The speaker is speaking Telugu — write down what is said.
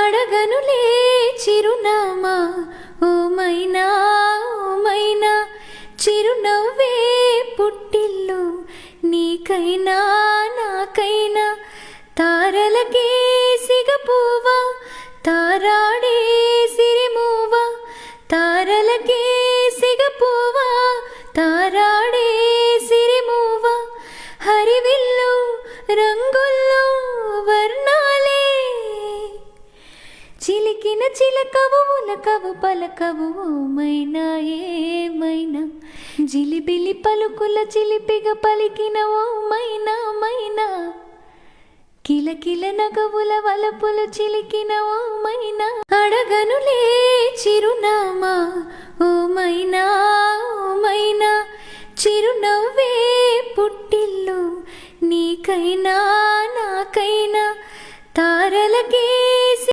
అడగనులే చిరునామా ఓ మైనా ఓ మైనా చిరునవ్వే పుట్టిల్లు నీకైనా నాకైనా తారలకే సిగపువ్వా తారాడే సిరిమువ్వా తారలకే సిగపువ్వా తారాడే సిరిమువ్వా హరివిల్లు రంగుల్లో వర్ణాలే చిలికిన చిలకవు ఉలకవు పలకవు ఓ మైనా ఏమైనా జిలిబిలి పలుకుల చిలిపిగ పలికిన ఓ మైనా మైనా కిలకిల నగవుల వలపులు చిలికిన ఓ మైనా అడగనులే చిరునామా ఓ మైనా ఓ మైనా చిరునవ్వే పుట్టిల్లు నీకైనా నాకైనా తారలకే